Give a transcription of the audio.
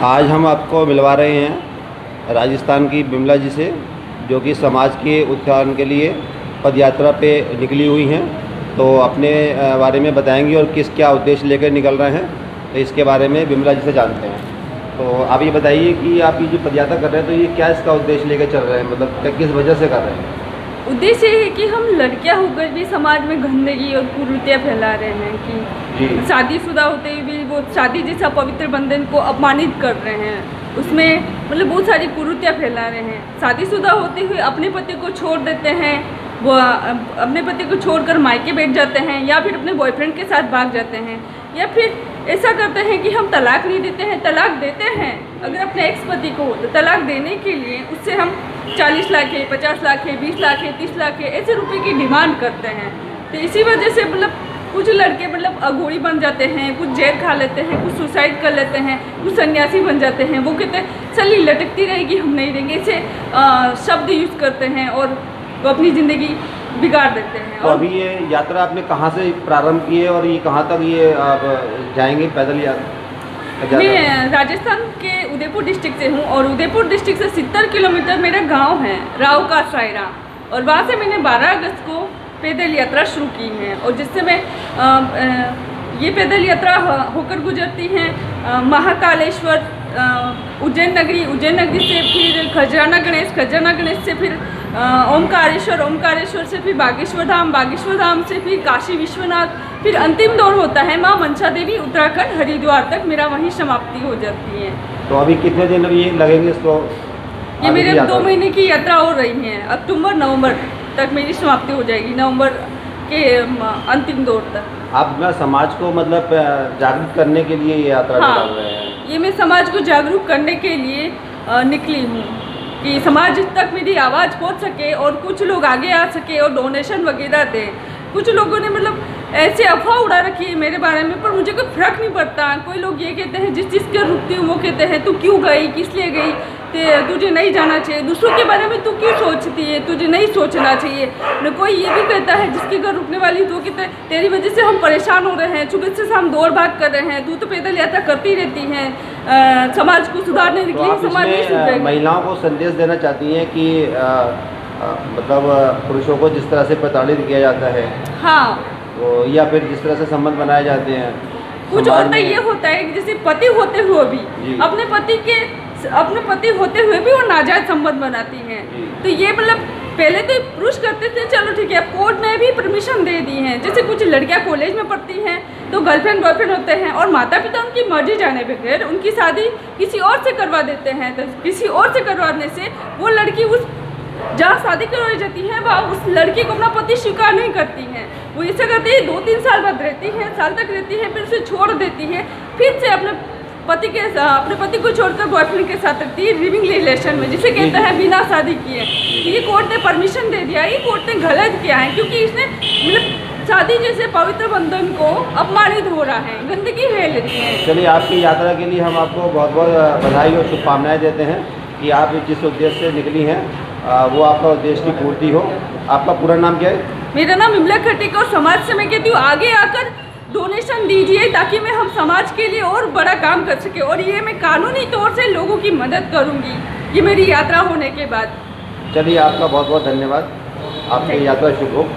आज हम आपको मिलवा रहे हैं राजस्थान की बिमला जी से, जो कि समाज के उत्थान के लिए पद यात्रा पे निकली हुई हैं। तो अपने बारे में बताएंगी और क्या उद्देश्य लेकर निकल रहे हैं, तो इसके बारे में बिमला जी से जानते हैं। तो आप ये बताइए कि आप ये जो पद यात्रा कर रहे हैं, तो ये क्या इसका उद्देश्य लेकर चल रहे हैं, मतलब किस वजह से कर रहे हैं? उद्देश्य ये है कि हम लड़कियां होकर भी समाज में गंदगी और कुरीतियाँ फैला रहे हैं कि शादीशुदा होते हुए भी वो शादी जैसा पवित्र बंधन को अपमानित कर रहे हैं, उसमें मतलब बहुत सारी कुरीतियाँ फैला रहे हैं। शादीशुदा होते हुए अपने पति को छोड़ देते हैं, वो अपने पति को छोड़कर मायके बैठ जाते हैं, या फिर अपने बॉयफ्रेंड के साथ भाग जाते हैं, या फिर ऐसा करते हैं कि हम तलाक नहीं देते हैं, तलाक देते हैं अगर अपने एक्स पति को, तो तलाक देने के लिए उससे हम 40 लाख है, 50 लाख है, 20 लाख है, 30 लाख है, ऐसे रुपए की डिमांड करते हैं। तो इसी वजह से मतलब कुछ लड़के मतलब अघोरी बन जाते हैं, कुछ जेल खा लेते हैं, कुछ सुसाइड कर लेते हैं, कुछ सन्यासी बन जाते हैं। वो कहते हैं चलिए लटकती रहेगी, हम नहीं देंगे, ऐसे शब्द यूज़ करते हैं और वो अपनी ज़िंदगी बिगाड़ देते हैं। तो अभी ये यात्रा आपने कहाँ से प्रारंभ की है और ये कहाँ तक ये आप जाएंगे पैदल यात्रा? मैं राजस्थान के उदयपुर डिस्ट्रिक्ट से हूँ और उदयपुर डिस्ट्रिक्ट से 70 किलोमीटर मेरा गांव है राव का सायरा, और वहाँ से मैंने 12 अगस्त को पैदल यात्रा शुरू की है। और जिससे मैं ये पैदल यात्रा होकर गुजरती हैं महाकालेश्वर, उज्जैन नगरी से फिर खजराना गणेश से फिर ओमकारेश्वर से फिर बागेश्वर धाम से फिर काशी विश्वनाथ, फिर अंतिम दौर होता है माँ मनसा देवी उत्तराखंड हरिद्वार तक, मेरा वहीं समाप्ति हो जाती है। तो अभी कितने दिन ये लगेंगे इसको? ये मेरे 2 महीने की यात्रा हो रही है, अक्टूबर नवंबर तक मेरी समाप्ति हो जाएगी, नवंबर के अंतिम दौर तक। आप समाज को मतलब जागरूक करने के लिए ये यात्रा निकाल रहे हैं? ये मैं समाज को जागरूक करने के लिए निकली हूँ कि समाज तक मेरी आवाज़ पहुँच सके और कुछ लोग आगे आ सके और डोनेशन वगैरह दें। कुछ लोगों ने मतलब ऐसे अफवाह उड़ा रखी है मेरे बारे में, पर मुझे कोई फर्क नहीं पड़ता। कोई लोग ये कहते हैं जिस चीज़ के रुकती हूँ वो कहते हैं तू क्यों गई, किस लिए गई, तुझे नहीं जाना चाहिए, दूसरों के बारे में तू क्यों सोचती है, तुझे नहीं सोचना चाहिए। न कोई ये भी कहता है जिसके घर रुकने वाली तो कहते हैं तेरी वजह से हम परेशान हो रहे हैं, सुबह से हम दौड़ भाग कर रहे हैं, तू तो पैदल यात्रा करती रहती है, समाज को सुधारने के लिए। समाज नहीं सुधरेगा। महिलाओं को संदेश देना चाहती हैं कि मतलब पुरुषों को जिस तरह से प्रताड़ित किया जाता है, हाँ, तो या फिर जिस तरह से संबंध बनाए जाते हैं, कुछ होता ये होता है कि जैसे पति होते हुए भी अपने पति होते हुए भी वो नाजायज संबंध बनाती हैं। तो ये मतलब पहले तो पुरुष करते थे, चलो ठीक है, अब कोर्ट ने भी परमिशन दे दी है। जैसे कुछ लड़कियां कॉलेज में पढ़ती हैं तो गर्लफ्रेंड बॉयफ्रेंड होते हैं और माता पिता उनकी मर्जी जाने बगैर उनकी शादी किसी और से करवा देते हैं। तो किसी और से करवाने से वो लड़की उस जहाँ शादी करवाई जाती है वहाँ उस लड़की को अपना पति स्वीकार नहीं करती हैं। वो ऐसा करती है 2-3 साल बाद रहती है, साल तक रहती है, फिर उसे छोड़ देती है, फिर से अपने पति को छोड़कर बॉयफ्रेंड के साथ रहती है लिविंग रिलेशन में, जिसे कहते हैं बिना शादी किए। ये कोर्ट ने परमिशन दे दिया, ये कोर्ट ने गलत किया है, क्योंकि इसने मतलब शादी जैसे पवित्र बंधन को अपमानित हो रहा है, गंदगी फैल रही है। चलिए, आपकी यात्रा के लिए हम आपको बहुत बहुत बधाई और शुभकामनाएं देते हैं कि आप जिस उद्देश्य से निकली हैं वो आपका उद्देश्य की पूर्ति हो। आपका पूरा नाम क्या है? मेरा नाम बिमला खटीक, और समाज से मैं कहती हूँ आगे आकर डोनेशन दीजिए ताकि मैं हम समाज के लिए और बड़ा काम कर सके, और ये मैं कानूनी तौर से लोगों की मदद करूँगी ये मेरी यात्रा होने के बाद। चलिए, आपका बहुत बहुत धन्यवाद, आपकी यात्रा शुभ हो।